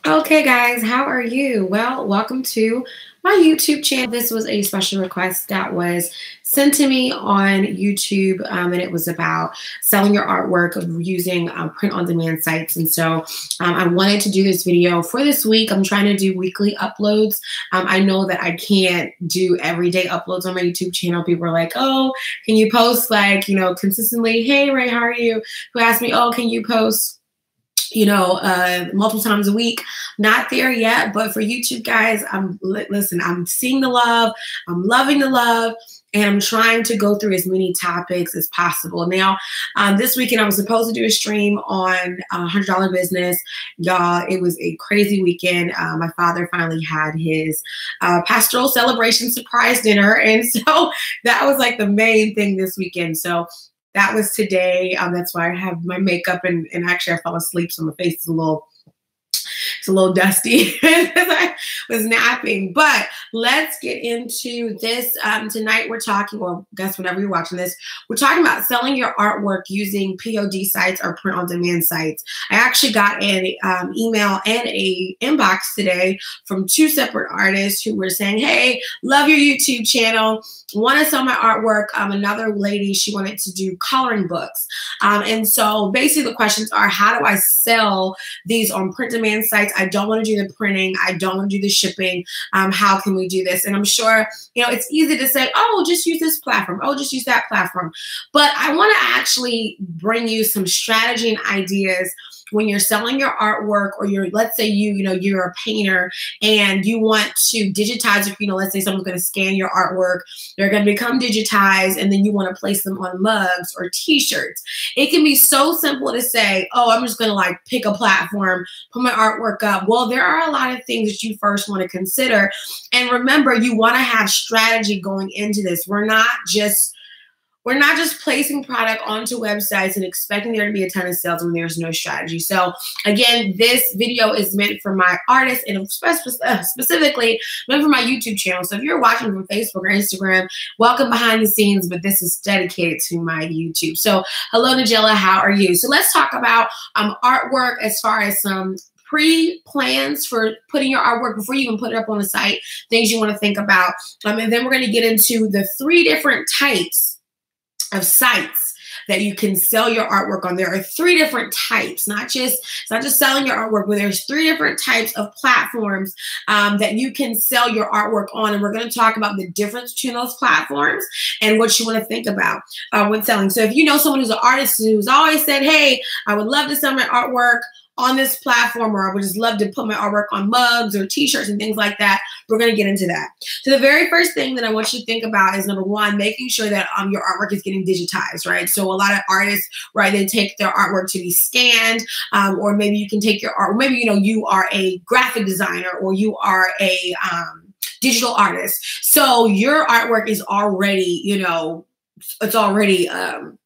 Okay, guys, how are you? Well, welcome to my YouTube channel. This was a special request that was sent to me on YouTube, and it was about selling your artwork using print-on-demand sites. And so I wanted to do this video for this week. I'm trying to do weekly uploads. I know that I can't do everyday uploads on my YouTube channel. People are like, oh, can you post consistently? Hey, Ray, how are you? Who asked me, oh, can you post multiple times a week? Not there yet, but for YouTube, guys, listen, I'm seeing the love, I'm loving the love, and I'm trying to go through as many topics as possible. Now, this weekend, I was supposed to do a stream on $100 business. Y'all, it was a crazy weekend. My father finally had his pastoral celebration surprise dinner, and so that was like the main thing this weekend. So that was today. That's why I have my makeup and actually I fell asleep, so my face is a little dusty because I was napping. But let's get into this. Tonight we're talking, or guess whenever you're watching this, we're talking about selling your artwork using POD sites or print-on-demand sites. I actually got an email and a inbox today from two separate artists who were saying, hey, love your YouTube channel, want to sell my artwork. Another lady, she wanted to do coloring books. And so basically the questions are, how do I sell these on print-demand sites? I don't want to do the printing. I don't want to do the shipping. How can we do this? And I'm sure, it's easy to say, oh, just use this platform. Oh, just use that platform. But I want to actually bring you some strategy and ideas when you're selling your artwork, or let's say you're a painter and you want to digitize, let's say someone's going to scan your artwork, they're going to become digitized, and then you want to place them on mugs or t-shirts. It can be so simple to say, oh, I'm just going to pick a platform, put my artwork up. Well, there are a lot of things that you first want to consider. And remember, you want to have strategy going into this. We're not just placing product onto websites and expecting there to be a ton of sales when there's no strategy. So again, this video is meant for my artists and specifically meant for my YouTube channel. So if you're watching from Facebook or Instagram, welcome behind the scenes, but this is dedicated to my YouTube. So hello, Nigella, how are you? So let's talk about artwork as far as some pre-plans for putting your artwork before you even put it up on the site, things you want to think about. And then we're going to get into the 3 different types of sites that you can sell your artwork on. There are 3 different types, it's not just selling your artwork, but there's 3 different types of platforms that you can sell your artwork on. And we're going to talk about the difference between those platforms and what you want to think about when selling. So if you know someone who's an artist who's always said, hey, I would love to sell my artwork on this platform, or I would just love to put my artwork on mugs or t-shirts and things like that, we're going to get into that. So the very first thing that I want you to think about is, number 1, making sure that your artwork is getting digitized, right? So a lot of artists, right, they take their artwork to be scanned, or maybe you can take your art, maybe, you are a graphic designer, or you are a digital artist. So your artwork is already, it's already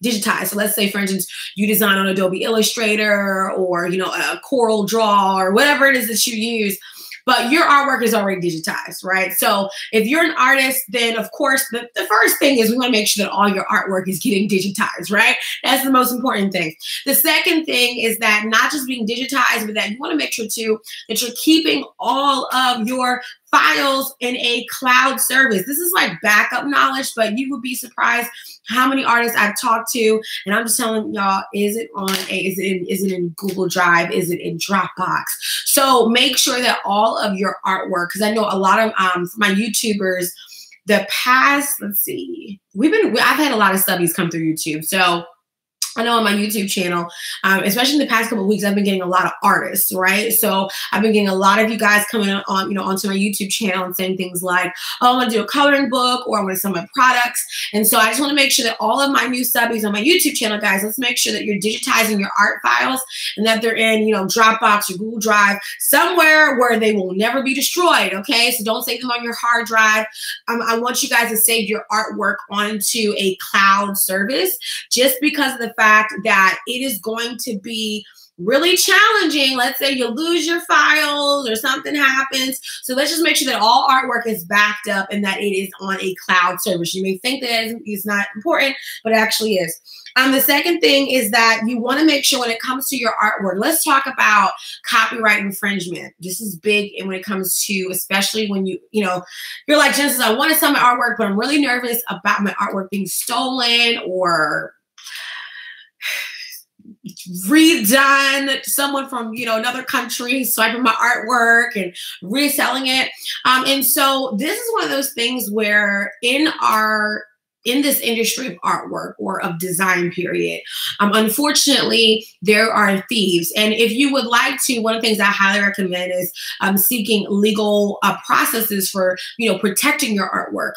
digitized. So let's say, for instance, you design on Adobe Illustrator or, a Coral Draw or whatever it is that you use, but your artwork is already digitized, right? So if you're an artist, then of course, the first thing is we want to make sure that all your artwork is getting digitized, right? That's the most important thing. The second thing is that not just being digitized, but that you want to make sure too that you're keeping all of your files in a cloud service. This is like backup knowledge, but you would be surprised how many artists I've talked to, and I'm just telling y'all, is it in Google Drive? Is it in Dropbox? So make sure that all of your artwork, because I know a lot of my YouTubers, the past, let's see, I've had a lot of subbies come through YouTube. So I know on my YouTube channel, especially in the past couple of weeks, I've been getting a lot of artists, right? So I've been getting a lot of you guys coming on, onto my YouTube channel and saying things like, oh, I want to do a coloring book, or I want to sell my products. And so I just want to make sure that all of my new subbies on my YouTube channel, guys, let's make sure that you're digitizing your art files and that they're in, Dropbox or Google Drive, somewhere where they will never be destroyed, okay? So don't save them on your hard drive. I want you guys to save your artwork onto a cloud service, just because of the fact that it is going to be really challenging. Let's say you lose your files or something happens. So let's just make sure that all artwork is backed up and that it is on a cloud service. You may think that it's not important, but it actually is. The second thing is that you want to make sure when it comes to your artwork, let's talk about copyright infringement. This is big, and when it comes to, especially when you're like, Genesis, I want to sell my artwork, but I'm really nervous about my artwork being stolen or redone, someone from another country swiping my artwork and reselling it. And so this is one of those things where in this industry of artwork or of design period, unfortunately, there are thieves. And if you would like to, one of the things I highly recommend is seeking legal processes for protecting your artwork.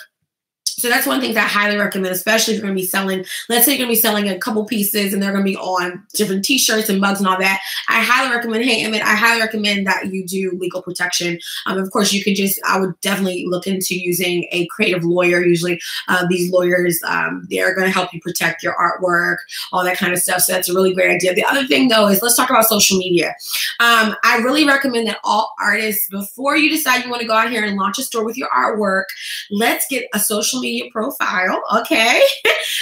So that's one thing that I highly recommend, especially if you're going to be selling, let's say you're going to be selling a couple pieces and they're going to be on different t-shirts and mugs and all that. I highly recommend, hey, Emmett, I highly recommend that you do legal protection. Of course, you could I would definitely look into using a creative lawyer. Usually these lawyers, they're going to help you protect your artwork, all that kind of stuff. So that's a really great idea. The other thing though is let's talk about social media. I really recommend that all artists, before you decide you want to go out here and launch a store with your artwork, let's get a social media profile, okay?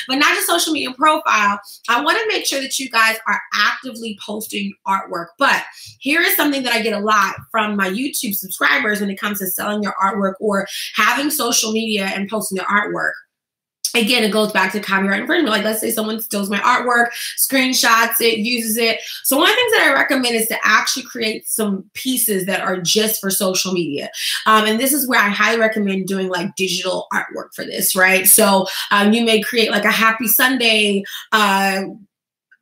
But not just social media profile. I want to make sure that you guys are actively posting artwork. But here is something that I get a lot from my YouTube subscribers when it comes to selling your artwork or having social media and posting their artwork. Again, it goes back to copyright infringement. Like, let's say someone steals my artwork, screenshots it, uses it. So one of the things that I recommend is to actually create some pieces that are just for social media. And this is where I highly recommend doing like digital artwork for this, right? So you may create like a Happy Sunday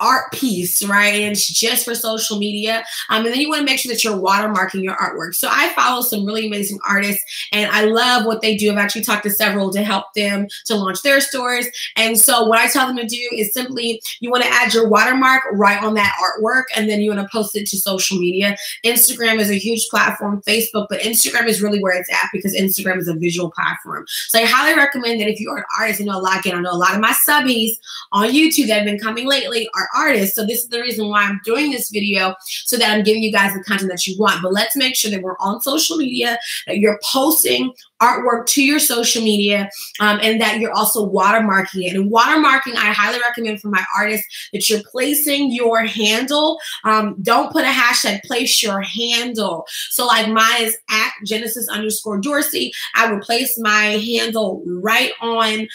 art piece, right? And it's just for social media. And then you want to make sure that you're watermarking your artwork. So I follow some really amazing artists and I love what they do. I've actually talked to several to help them to launch their stores. And so what I tell them to do is simply, you want to add your watermark right on that artwork, and then you want to post it to social media. Instagram is a huge platform, Facebook, but Instagram is really where it's at because Instagram is a visual platform. So I highly recommend that if you're an artist, I know a lot of my subbies on YouTube that have been coming lately are artists. So this is the reason why I'm doing this video, so that I'm giving you guys the content that you want. But let's make sure that we're on social media, that you're posting artwork to your social media, and that you're also watermarking it. And watermarking, I highly recommend for my artists that you're placing your handle. Don't put a hashtag, place your handle. So like mine is at Genesis_Dorsey. I will place my handle right on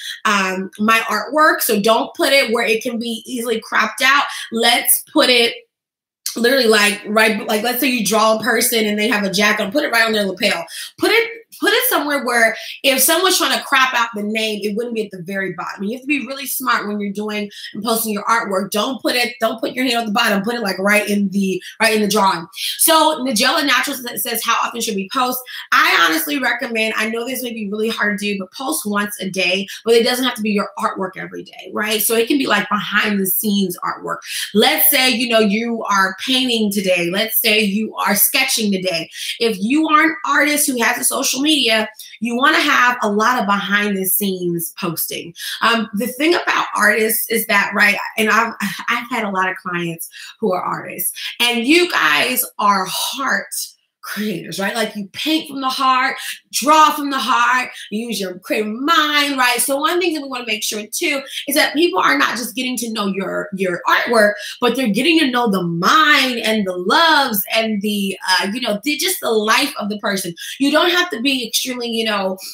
my artwork. So don't put it where it can be easily cropped out. Let's put it literally like let's say you draw a person and they have a jacket, put it right on their lapel. Put it somewhere where if someone's trying to crop out the name, it wouldn't be at the very bottom. You have to be really smart when you're doing and posting your artwork. Don't put your hand on the bottom. Put it like right in the drawing. So Nigella Natural says, how often should we post? I honestly recommend, I know this may be really hard to do, but post once a day, but it doesn't have to be your artwork every day, right? So it can be like behind the scenes artwork. Let's say, you are painting today. Let's say you are sketching today. If you are an artist who has a social media, you want to have a lot of behind the scenes posting. The thing about artists is that, right, and I've had a lot of clients who are artists, and you guys are heart creators, right? Like you paint from the heart, draw from the heart, you use your creative mind, right? So one thing that we want to make sure too is that people are not just getting to know your artwork, but they're getting to know the mind and the loves and the just the life of the person. You don't have to be extremely,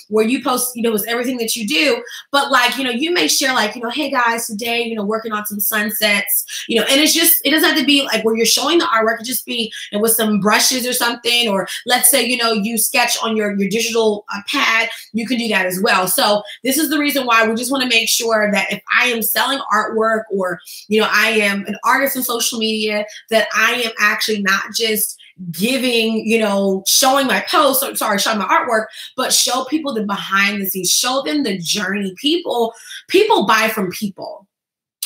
where you post, it's everything that you do, but like, you may share like, hey guys, today, working on some sunsets, and it's just, it doesn't have to be like where you're showing the artwork. It just be with some brushes or something. Or let's say, you sketch on your digital pad, you can do that as well. So this is the reason why we just want to make sure that if I am selling artwork or, I am an artist on social media, that I am actually not just giving, showing my posts, showing my artwork, but show people the behind the scenes, show them the journey. People buy from people.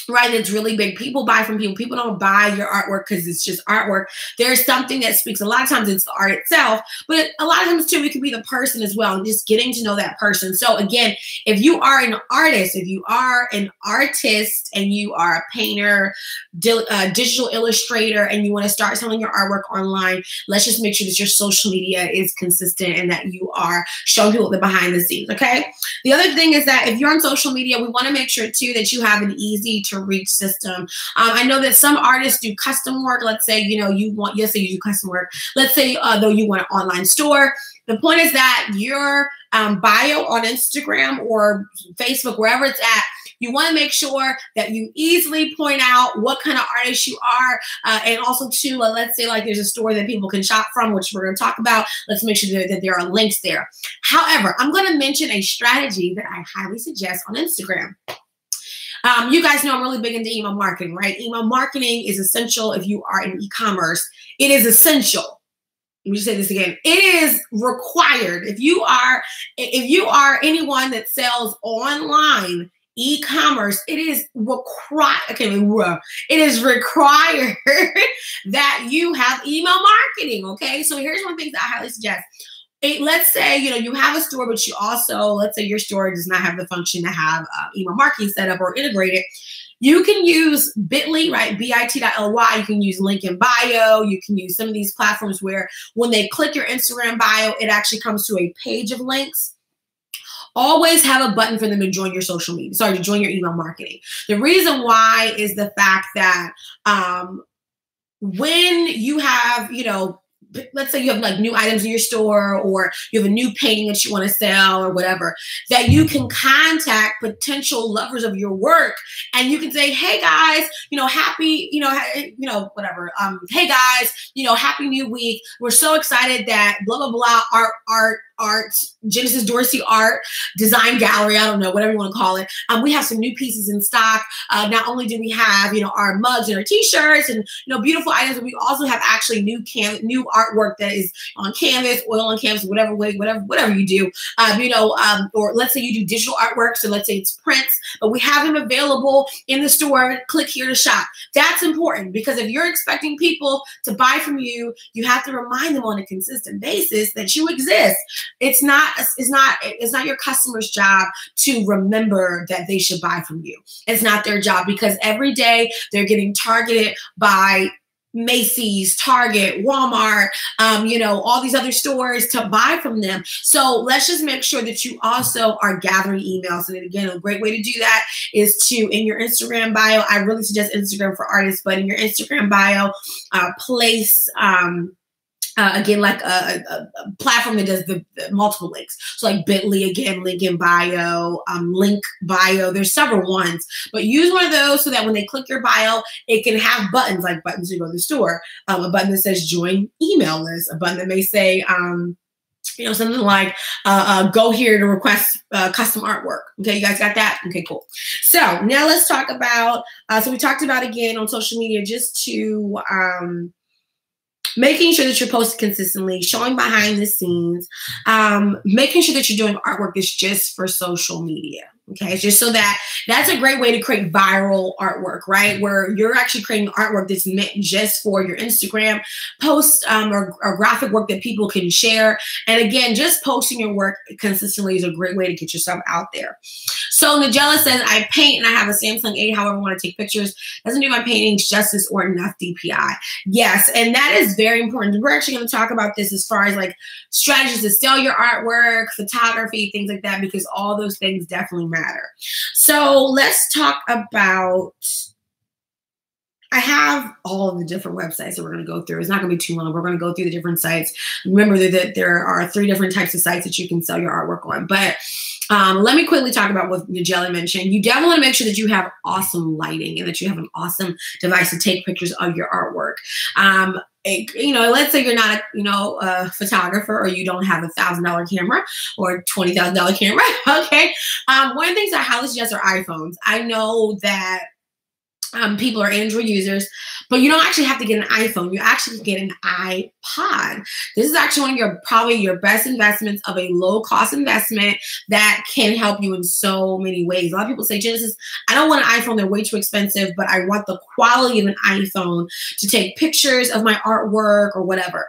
Right, it's really big. People buy from people. People don't buy your artwork because it's just artwork. There's something that speaks. A lot of times it's the art itself, but a lot of times too, it could be the person as well, and just getting to know that person. So again, if you are an artist, if you are an artist and you are a painter, digital illustrator, and you want to start selling your artwork online, let's just make sure that your social media is consistent and that you are showing people the behind the scenes, okay? The other thing is that if you're on social media, we want to make sure too that you have an easy to to reach system. I know that some artists do custom work. Let's say, you say you do custom work. Let's say, though, you want an online store. The point is that your bio on Instagram or Facebook, wherever it's at, you want to make sure that you easily point out what kind of artist you are. And also, too, let's say like there's a store that people can shop from, which we're going to talk about. Let's make sure that there are links there. However, I'm going to mention a strategy that I highly suggest on Instagram. You guys know I'm really big into email marketing, right? Email marketing is essential if you are in e-commerce. It is essential. Let me say this again. It is required. If you are anyone that sells online, e-commerce, it is required. It is required that you have email marketing. Okay, so here's one thing that I highly suggest. Let's say you have a store, but you also, let's say your store does not have the function to have email marketing set up or integrated. You can use Bitly, right? bit.ly. You can use link in bio. You can use some of these platforms where when they click your Instagram bio, it actually comes to a page of links. Always have a button for them to join your social media. Sorry, to join your email marketing. The reason why is the fact that when you have, let's say you have like new items in your store, or you have a new painting that you want to sell or whatever, that you can contact potential lovers of your work, and you can say, hey guys, happy, whatever. Hey guys, happy new week. We're so excited that blah, blah, blah, art, Genesis Dorsey art design gallery, I don't know, whatever you want to call it. We have some new pieces in stock. Not only do we have, our mugs and our t-shirts and, beautiful items, but we also have actually new artwork that is on canvas, oil on canvas, whatever you do, or let's say you do digital artwork. So let's say it's prints, but we have them available in the store. Click here to shop. That's important, because if you're expecting people to buy from you, you have to remind them on a consistent basis that you exist. It's not your customer's job to remember that they should buy from you. It's not their job, because every day they're getting targeted by Macy's, Target, Walmart, all these other stores to buy from them. So let's just make sure that you also are gathering emails. And again, a great way to do that is to, in your Instagram bio, I really suggest Instagram for artists, but in your Instagram bio, place, again, like a platform that does the multiple links. So like Bitly, again, link in bio, link bio. There's several ones, but use one of those so that when they click your bio, it can have buttons, like buttons to go to the store. A button that says join email list. A button that may say, something like go here to request custom artwork. Okay, you guys got that? Okay, cool. So now let's talk about, so we talked about, again, on social media, just to making sure that you're posting consistently, showing behind the scenes, making sure that you're doing artwork that's just for social media. Okay, just so that's a great way to create viral artwork, right? Where you're actually creating artwork that's meant just for your Instagram post, or graphic work that people can share. And again, just posting your work consistently is a great way to get yourself out there. So Nigella says, I paint and I have a Samsung 8, however, I want to take pictures. Doesn't do my paintings justice or enough DPI. Yes, and that is very important. We're actually going to talk about this as far as like strategies to sell your artwork, photography, things like that, because all those things definitely matter. So let's talk about, I have all of the different websites that we're going to go through. It's not going to be too long. We're going to go through the different sites. Remember that there are 3 different types of sites that you can sell your artwork on. But let me quickly talk about what Nigella mentioned. You definitely want to make sure that you have awesome lighting and that you have an awesome device to take pictures of your artwork. Let's say you're not a photographer, or you don't have $1,000 camera or $20,000 camera. Okay. One of the things I highly suggest are iPhones. I know that people are Android users, but you don't actually have to get an iPhone. You actually get an iPod. This is actually one of your best investments, of a low cost investment that can help you in so many ways. A lot of people say, Genesis, I don't want an iPhone. They're way too expensive, but I want the quality of an iPhone to take pictures of my artwork or whatever.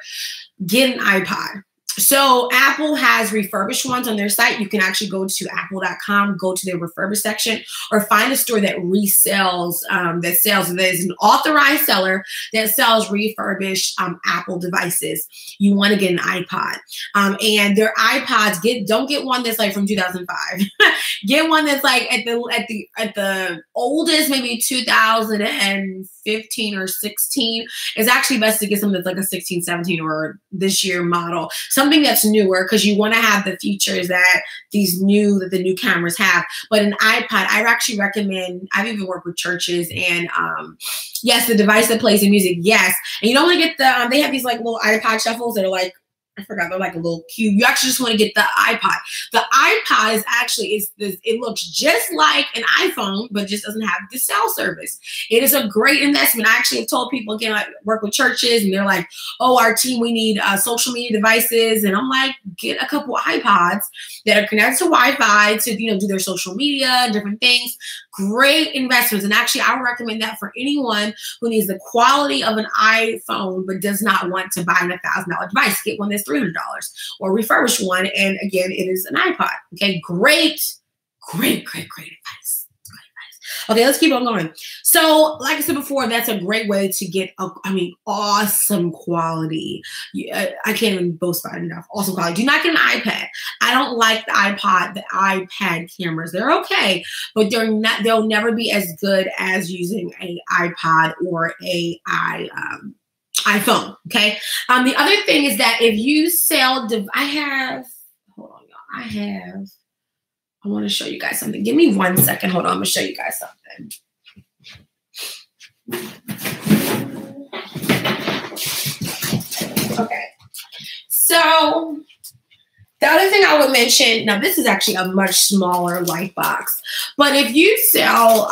Get an iPod. So Apple has refurbished ones on their site. You can actually go to apple.com, go to their refurbished section, or find a store that resells, there's an authorized seller that sells refurbished Apple devices. You want to get an iPod. And their iPods, don't get one that's like from 2005. Get one that's like at the oldest, maybe 2015 or 16. It's actually best to get something that's like a 16, 17 or this year model. Something that's newer, because you want to have the features that the new cameras have. But an iPod, I actually recommend. I've even worked with churches, and yes, the device that plays the music, yes. And you don't want to get the they have these like little iPod shuffles that are like, I forgot, they're like a little cube. You actually just want to get the iPod. The iPod is actually, it looks just like an iPhone, but just doesn't have the cell service. It is a great investment. I actually have told people, again, I work with churches, and they're like, oh, our team, we need social media devices. And I'm like, get a couple iPods that are connected to Wi-Fi to, do their social media and different things. Great investments. And actually, I would recommend that for anyone who needs the quality of an iPhone, but does not want to buy an $1,000 device. Get one that's $300 or refurbish one. And again, it is an iPod. Okay, great advice. Okay, let's keep on going. So, like I said before, that's a great way to get, awesome quality. I can't even boast about it enough. Awesome quality. Do not get an iPad. I don't like the iPad cameras. They're okay, but they'll never be as good as using an iPod or a iPhone. Okay. The other thing is that if you sell, I want to show you guys something. Give me 1 second. Hold on. I'm going to show you guys something. Okay. So the other thing I would mention, now this is actually a much smaller light box, but if you sell,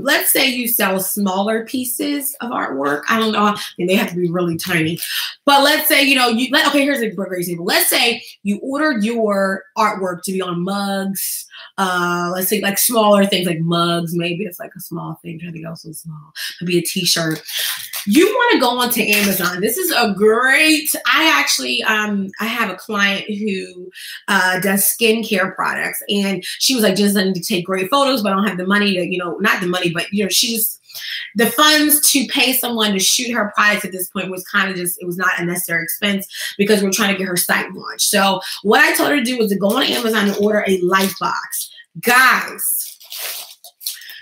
let's say you sell smaller pieces of artwork, I don't know, they have to be really tiny, but let's say, okay, here's a great example. Let's say you ordered your artwork to be on mugs, let's say like smaller things like mugs, maybe it's like a small thing, anything else so small, maybe a t-shirt. You want to go onto Amazon. This is a great, I have a client who does skincare products, and she was like, just I need to take great photos, but I don't have the money to, not the money, but the funds to pay someone to shoot her products at this point was kind of it was not a necessary expense because we're trying to get her site launched. So what I told her to do was to go on Amazon and order a light box. Guys,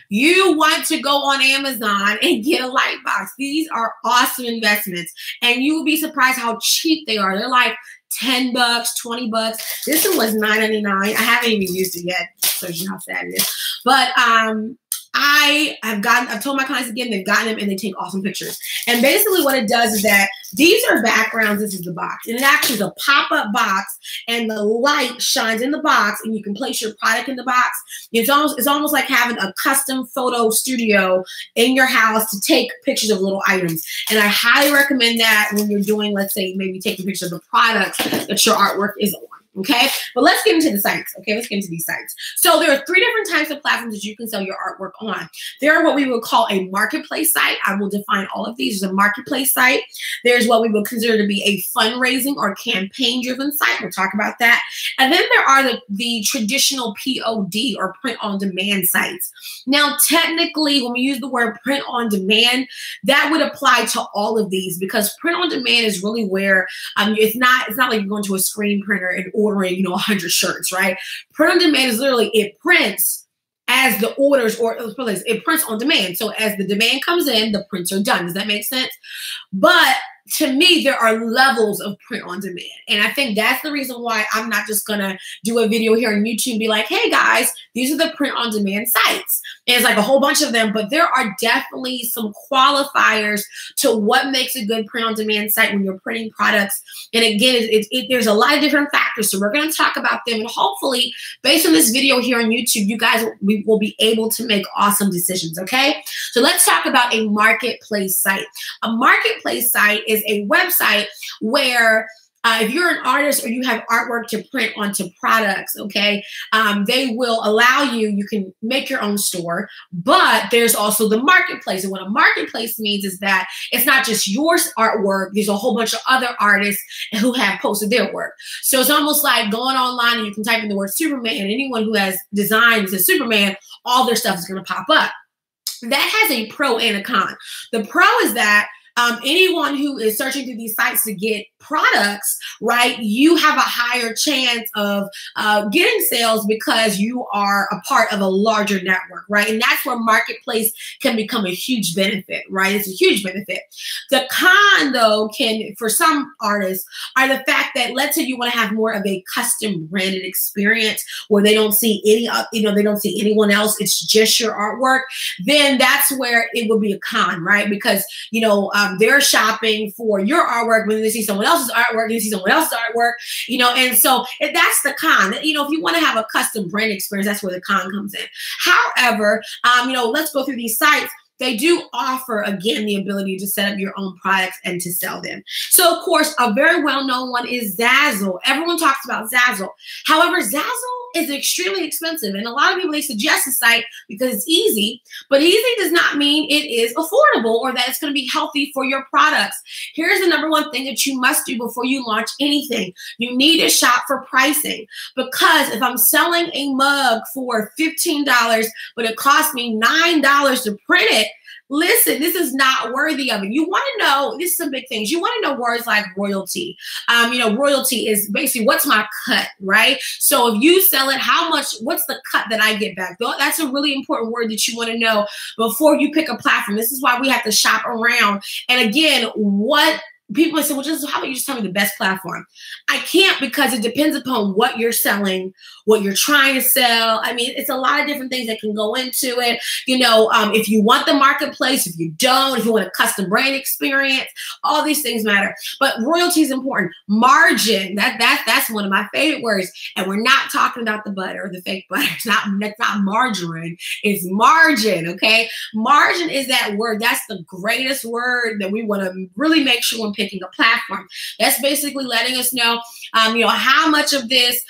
you want to go on Amazon and get a light box. These are awesome investments, and you will be surprised how cheap they are. They're like $10, $20. This one was $9.99. I haven't even used it yet, so you know how sad it is. But I've told my clients again, they've gotten them and they take awesome pictures. And basically what it does is that these are backgrounds. This is the box. And it actually is a pop-up box, and the light shines in the box, and you can place your product in the box. It's almost like having a custom photo studio in your house to take pictures of little items. And I highly recommend that when you're doing, let's say, maybe taking pictures of the products that your artwork is on. Okay, but let's get into the sites. Okay, let's get into these sites. So there are 3 different types of platforms that you can sell your artwork on. There are what we would call a marketplace site. I will define all of these. There's a marketplace site. There's what we would consider to be a fundraising or campaign-driven site. We'll talk about that. And then there are the traditional POD or print-on-demand sites. Now, technically, when we use the word print-on-demand, that would apply to all of these, because print-on-demand is really where it's not like you're going to a screen printer and ordering 100 shirts, right? Print on demand is literally, it prints as the orders, or it prints on demand. So as the demand comes in, the prints are done. Does that make sense? But to me, there are levels of print on demand. And I think that's the reason why I'm not just going to do a video here on YouTube and be like, hey guys, these are the print on demand sites. And it's like a whole bunch of them, but there are definitely some qualifiers to what makes a good print on demand site when you're printing products. And again, there's a lot of different factors. So we're going to talk about them. And hopefully, based on this video here on YouTube, you guys will be able to make awesome decisions, okay? So let's talk about a marketplace site. A marketplace site is a website where if you're an artist or you have artwork to print onto products, okay, they will allow you can make your own store, but there's also the marketplace. And what a marketplace means is that it's not just your artwork. There's a whole bunch of other artists who have posted their work. So it's almost like going online and you can type in the word Superman, and anyone who has designs as Superman, all their stuff is going to pop up. That has a pro and a con. The pro is that anyone who is searching through these sites to get products, right, you have a higher chance of getting sales because you are a part of a larger network, right? And that's where marketplace can become a huge benefit, right? It's a huge benefit. The con, though, can, for some artists, are the fact that, let's say you want to have more of a custom branded experience where they don't see they don't see anyone else, it's just your artwork, then that's where it would be a con, right? Because, they're shopping for your artwork, when they see someone else's artwork, they see someone else's artwork, and so that's the con. If you want to have a custom brand experience, that's where the con comes in. However, let's go through these sites. They do offer, again, the ability to set up your own products and to sell them. So, of course, a very well-known one is Zazzle. Everyone talks about Zazzle. However, Zazzle is extremely expensive. And a lot of people, they suggest a site because it's easy. But easy does not mean it is affordable or that it's going to be healthy for your products. Here's the number one thing that you must do before you launch anything. You need to shop for pricing. Because if I'm selling a mug for $15, but it costs me $9 to print it, listen, this is not worthy of it. You want to know, this is some big things. You want to know words like royalty. Royalty is basically, what's my cut, right? So if you sell it, what's the cut that I get back? That's a really important word that you want to know before you pick a platform. This is why we have to shop around. And again, people say, well, how about you just tell me the best platform? I can't, because it depends upon what you're selling, what you're trying to sell. I mean, it's a lot of different things that can go into it. If you want the marketplace, if you don't, if you want a custom brand experience, all these things matter. But royalty is important. Margin, that's one of my favorite words. And we're not talking about the butter or the fake butter. That's not margarine. It's margin, okay? Margin is that word. That's the greatest word that we want to really make sure when picking a platform. That's basically letting us know, how much of this,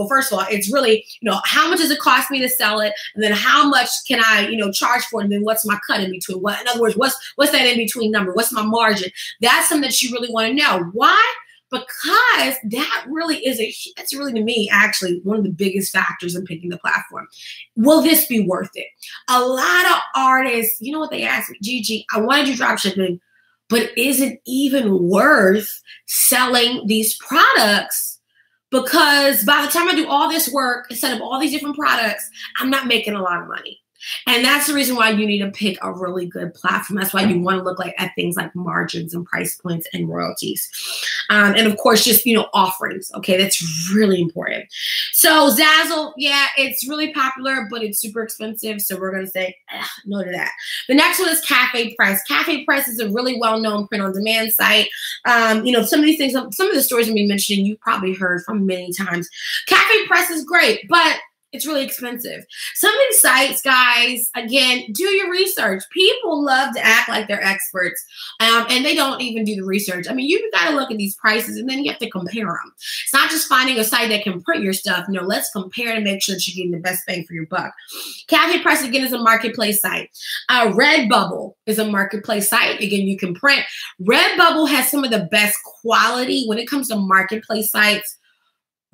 first of all, it's really, how much does it cost me to sell it? And then how much can I, charge for it? And then what's my cut in between? In other words, what's that in between number? What's my margin? That's something that you really want to know. Why? Because that's really, to me, actually one of the biggest factors in picking the platform. Will this be worth it? A lot of artists, you know what they ask me? Gigi, I want to do drop shipping, but is it even worth selling these products? Because by the time I do all this work and set up all these different products, I'm not making a lot of money. And that's the reason why you need to pick a really good platform. That's why you want to look at things like margins and price points and royalties. And of course, just, offerings. Okay, that's really important. So Zazzle, yeah, it's really popular, but it's super expensive. So we're going to say no to that. The next one is Cafe Press. Cafe Press is a really well-known print-on-demand site. Some of these things, some of the stories I'm mentioning, you've probably heard from many times. Cafe Press is great, but it's really expensive. Some of these sites, guys, again, do your research. People love to act like they're experts, and they don't even do the research. I mean, you've got to look at these prices, and then you have to compare them. It's not just finding a site that can print your stuff. Let's compare to make sure that you're getting the best bang for your buck. Cafe Press, again, is a marketplace site. Redbubble is a marketplace site. Again, you can print. Redbubble has some of the best quality when it comes to marketplace sites.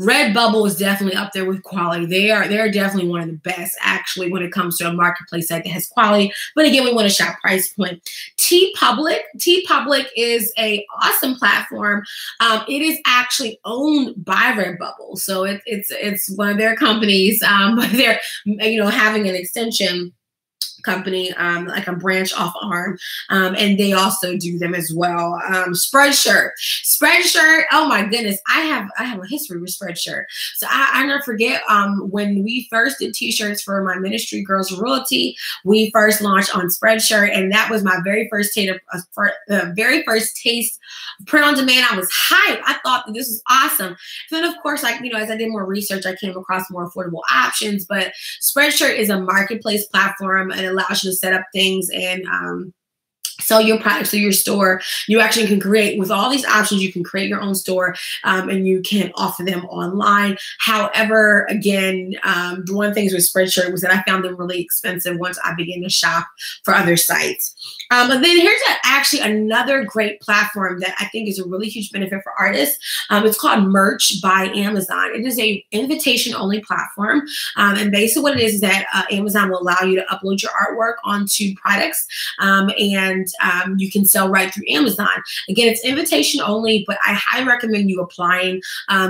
Redbubble is definitely up there with quality. They're definitely one of the best, actually, when it comes to a marketplace site that has quality. But again, we want to shop price point. TeePublic is a awesome platform. It is actually owned by Redbubble, so it's one of their companies. But they're having an extension company, like a branch off arm, and they also do them as well. Spreadshirt, oh my goodness, I have a history with Spreadshirt. So I never forget when we first did t-shirts for my ministry, Girls Royalty. We first launched on Spreadshirt, and that was my very first taste print on demand. I was hyped. I thought that this was awesome. Then of course, as I did more research, I came across more affordable options. But Spreadshirt is a marketplace platform and allows you to set up things and sell your products through your store. You actually can create, with all these options, you can create your own store, and you can offer them online. However, again, one of the things with Spreadshirt was that I found them really expensive once I began to shop for other sites. And then here's actually another great platform that I think is a really huge benefit for artists. It's called Merch by Amazon. It is a invitation-only platform. And basically what it is that Amazon will allow you to upload your artwork onto products, and you can sell right through Amazon. Again, it's invitation only, but I highly recommend you applying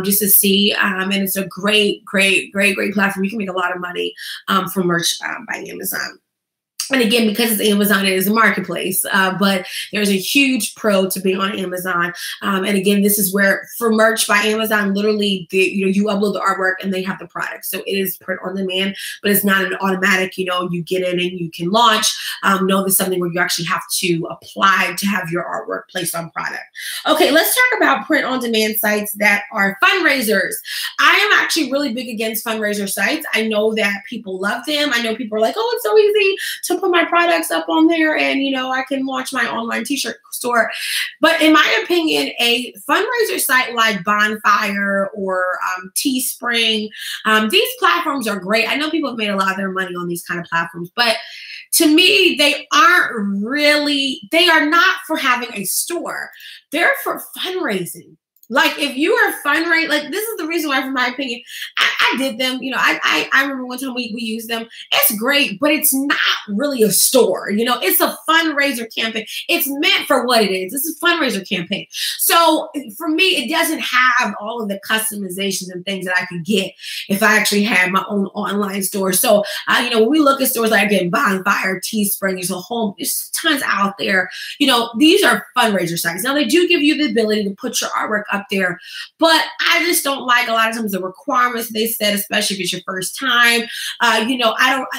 just to see. And it's a great platform. You can make a lot of money from Merch by Amazon. And again, because it's Amazon, it is a marketplace, but there's a huge pro to being on Amazon. And again, this is where for Merch by Amazon, literally, you upload the artwork and they have the product. So it is print on demand, but it's not an automatic, you get in and you can launch. No, there's something where you actually have to apply to have your artwork placed on product. Okay, let's talk about print on demand sites that are fundraisers. I am actually really big against fundraiser sites. I know that people love them. I know people are like, oh, it's so easy to put my products up on there and, I can launch my online t-shirt store. But in my opinion, a fundraiser site like Bonfire or Teespring, these platforms are great. I know people have made a lot of their money on these kind of platforms, but to me, they are not for having a store. They're for fundraising. Like if you are fundraising, like this is the reason why, from my opinion, I did them. I remember one time we used them. It's great, but it's not really a store. It's a fundraiser campaign. It's meant for what it is. It's a fundraiser campaign. So for me, it doesn't have all of the customizations and things that I could get if I actually had my own online store. So when we look at stores like, again, Bonfire, Teespring, there's tons out there. These are fundraiser sites. Now they do give you the ability to put your artwork up there, but I just don't like a lot of times the requirements they said, especially if it's your first time.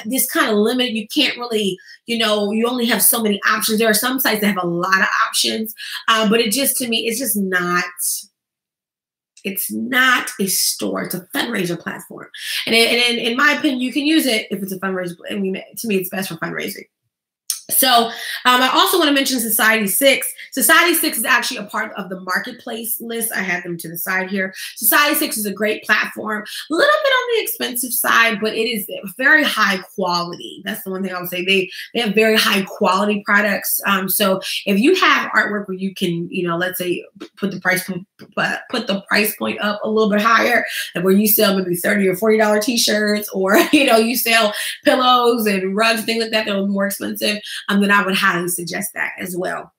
This kind of limited. You can't really, you only have so many options. There are some sites that have a lot of options, but to me, it's not a store. It's a fundraiser platform. And in my opinion, you can use it if it's a fundraiser. I mean, to me, it's best for fundraising. So I also want to mention Society6. Society6 is actually a part of the marketplace list. I have them to the side here. Society6 is a great platform, a little bit on the expensive side, but it is very high quality. That's the one thing I would say. They have very high quality products. So if you have artwork where you can, let's say put the price point up a little bit higher, and where you sell maybe $30 or $40 t-shirts, or you sell pillows and rugs, things like that are more expensive, then I would highly suggest that as well.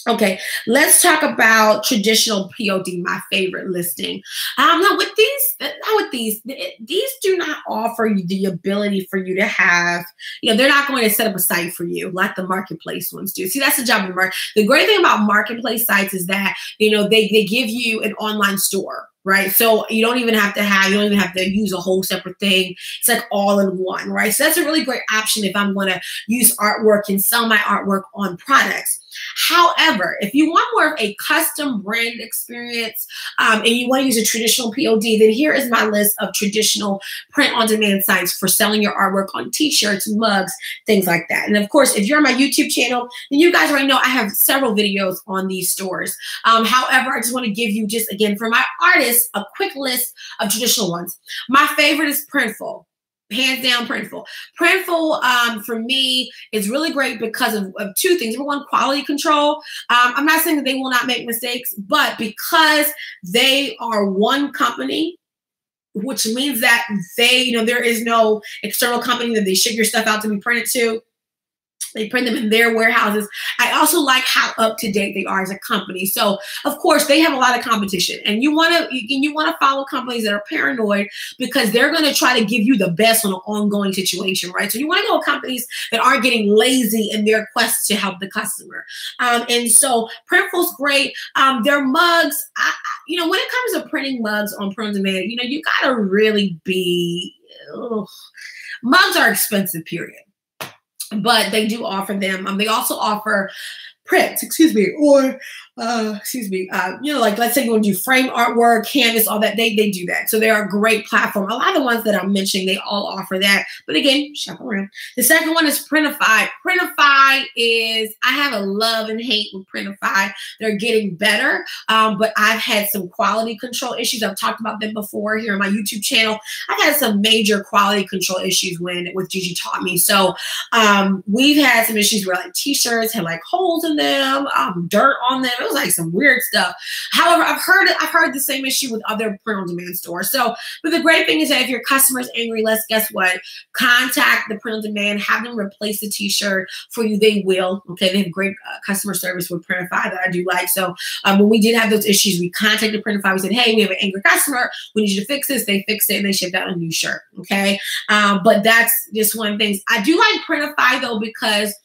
Okay, let's talk about traditional POD, my favorite listing. Now with these do not offer you the ability for you to have, they're not going to set up a site for you like the marketplace ones do. See, that's the job of the market. The great thing about marketplace sites is that, they give you an online store. Right. So you don't even have to use a whole separate thing. It's like all in one. Right. So that's a really great option if I'm going to use artwork and sell my artwork on products. However, if you want more of a custom branded experience and you want to use a traditional POD, then here is my list of traditional print on demand sites for selling your artwork on t-shirts, mugs, things like that. And of course, if you're on my YouTube channel, then you guys already know I have several videos on these stores. However, I just want to give you again, for my artists, a quick list of traditional ones. My favorite is Printful. Hands down, Printful. Printful, for me, is really great because of two things. Number one, quality control. I'm not saying that they will not make mistakes, but because they are one company, which means that there is no external company that they ship your stuff out to be printed to. They print them in their warehouses. I also like how up to date they are as a company. So, of course, they have a lot of competition, and you want to follow companies that are paranoid because they're going to try to give you the best on an ongoing situation, right? So you want to go with companies that aren't getting lazy in their quest to help the customer. And so Printful's great. Their mugs, when it comes to printing mugs on print on demand, you got to really be. Mugs are expensive, period. But they do offer them. They also offer prints, excuse me, or you know, like let's say you want to do frame artwork, canvas, all that, they do that. So they're a great platform. A lot of the ones that I'm mentioning, they all offer that. But again, shop around. The second one is Printify. Printify is, I have a love and hate with Printify. They're getting better, but I've had some quality control issues. I've talked about them before here on my YouTube channel. I've had some major quality control issues with Gigi Taught Me. So we've had some issues where like t-shirts had like holes in them, dirt on them. It was like some weird stuff. However, I've heard the same issue with other print-on-demand stores. So, but the great thing is that if your customer's angry, guess what? Contact the print-on-demand, have them replace the t-shirt for you. They will. Okay, they have great customer service with Printify that I do like. So when we did have those issues, we contacted Printify. We said, hey, we have an angry customer. We need you to fix this. They fixed it and they shipped out a new shirt. Okay, but that's just one of the things. I do like Printify though, because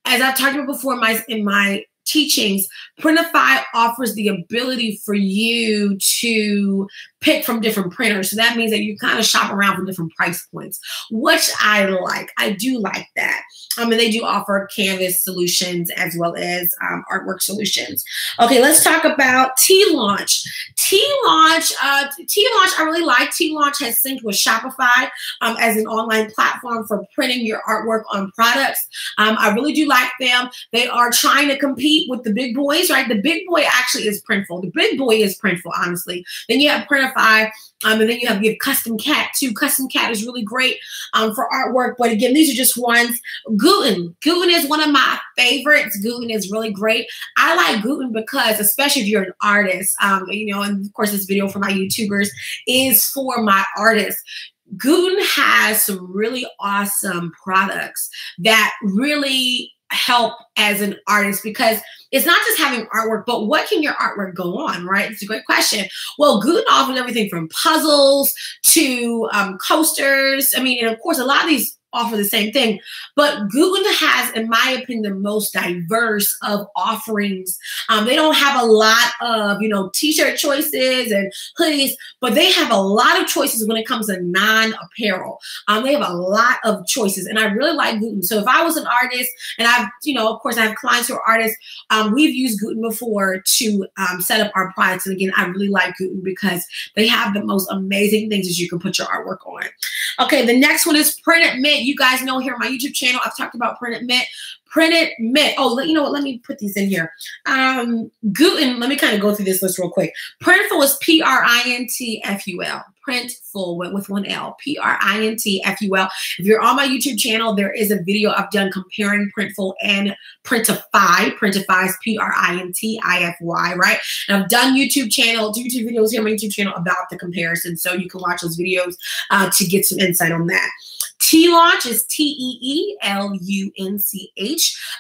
as I've talked about before in my teachings, Printify offers the ability for you to pick from different printers. So that means that you kind of shop around for different price points, which I like. I do like that. And they do offer canvas solutions as well as artwork solutions. Okay, let's talk about T-Launch. T-Launch, I really like. T-Launch has synced with Shopify as an online platform for printing your artwork on products. I really do like them. They are trying to compete with the big boys, right? The big boy actually is Printful. The big boy is Printful, honestly. Then you have Printify, and then you have Custom Cat too. Custom Cat is really great for artwork. But again, these are just ones. Gooten is one of my favorites. Gooten is really great. I like Gooten because, especially if you're an artist, you know, and of course this video for my YouTubers is for my artists. Gooten has some really awesome products that really help as an artist, because it's not just having artwork, but what can your artwork go on, right? It's a great question. Well, Gooten offers everything from puzzles to coasters. I mean, and of course, a lot of these offer the same thing, but Gooten has, in my opinion, the most diverse of offerings. They don't have a lot of, you know, t-shirt choices and hoodies, but they have a lot of choices when it comes to non-apparel. They have a lot of choices, and I really like Gooten. So if I was an artist, and I've, you know, of course, I have clients who are artists, we've used Gooten before to set up our products. And again, I really like Gooten because they have the most amazing things that you can put your artwork on. Okay, the next one is Printed Mint. You guys know here on my YouTube channel, I've talked about Printed Mint. Printed Mint. Oh, you know what? Let me put these in here. Gooten, let me kind of go through this list real quick. Printful is Printful. Printful with one L. Printful. If you're on my YouTube channel, there is a video I've done comparing Printful and Printify. Printify is Printify, right? And I've done YouTube videos here on my YouTube channel about the comparison. So you can watch those videos to get some insight on that. T-Launch is Teelunch.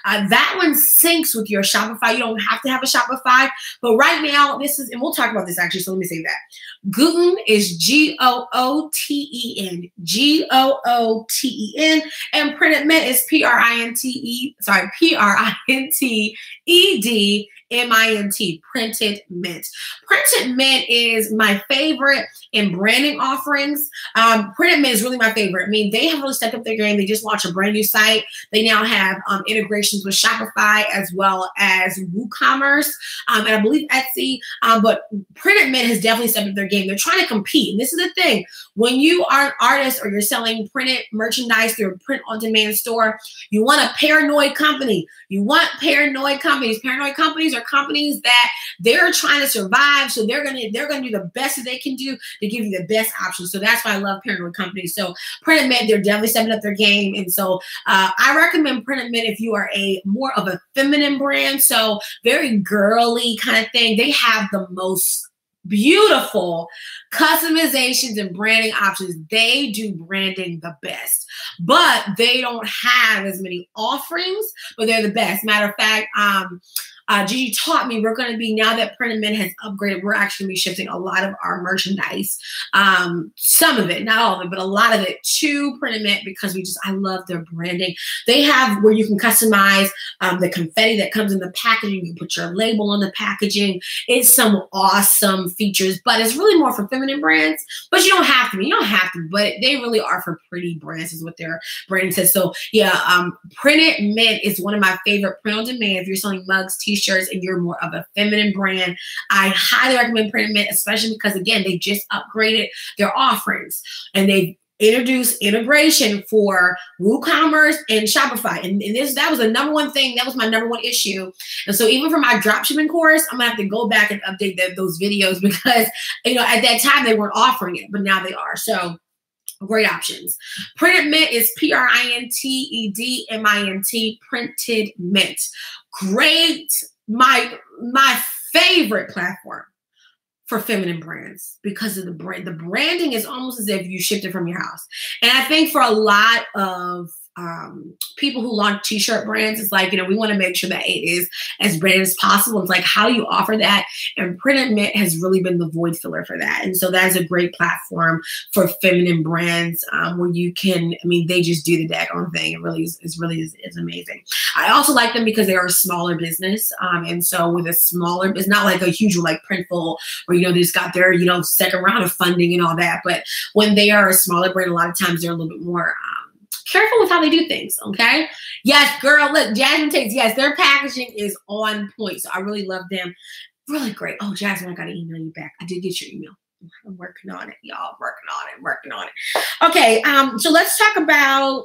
That one syncs with your Shopify. You don't have to have a Shopify, but right now this is, and we'll talk about this actually, so let me say that. Gooten is Gooten, Gooten, and Printed Mint is Printedmint. Printed Mint. Printed Mint is my favorite in branding offerings. Printed Mint is really my favorite. I mean, they have really stepped up their game. They just launched a brand new site. They now have integrations with Shopify as well as WooCommerce, and I believe Etsy. But Printed Mint has definitely stepped up their game. They're trying to compete. And this is the thing. When you are an artist or you're selling printed merchandise through a print-on-demand store, you want a paranoid company. You want paranoid companies. Paranoid companies are companies that they're trying to survive, so they're gonna do the best that they can do to give you the best options. So that's why I love paranoid companies. So Printed Mint, they're definitely stepping up their game, and so I recommend Printed Mint if you are more of a feminine brand, so very girly kind of thing. They have the most beautiful customizations and branding options. They do branding the best, but they don't have as many offerings, but they're the best. Matter of fact, Gigi taught me we're going to be, now that Print Mint has upgraded, we're actually going to be shifting a lot of our merchandise, some of it, not all of it, but a lot of it to Print Mint because I love their branding. They have where you can customize the confetti that comes in the packaging. You can put your label on the packaging. It's some awesome features, but it's really more for feminine brands, but you don't have to be. You don't have to, but they really are for pretty brands is what their branding says. So yeah, Printed Mint is one of my favorite print on demand. If you're selling mugs, t-shirts, and you're more of a feminine brand, I highly recommend Printed Mint, especially because again, they just upgraded their offerings and they introduced integration for WooCommerce and Shopify. And that was the number one thing. That was my number one issue. And so even for my dropshipping course, I'm gonna have to go back and update those videos because, at that time they weren't offering it, but now they are. So great options. Printed Mint is PRINTEDMINT, Printed Mint. Great, my favorite platform for feminine brands because of the brand. The branding is almost as if you shipped it from your house. And I think for a lot of people who launch t-shirt brands, it's like, we want to make sure that it is as branded as possible. It's like, how do you offer that? And Printed Mint has really been the void filler for that. And so that is a great platform for feminine brands where you can, they just do the daggone thing. It really is amazing. I also like them because they are a smaller business. And so with a smaller, it's not like a huge like Printful where, they just got their, second round of funding and all that. But when they are a smaller brand, a lot of times they're a little bit more careful with how they do things, okay? Yes, girl, look, Jasmine Tate's, yes, their packaging is on point. So I really love them. Really great. Oh, Jasmine, I got to email you back. I did get your email. I'm working on it, y'all. Working on it. Okay, so let's talk about,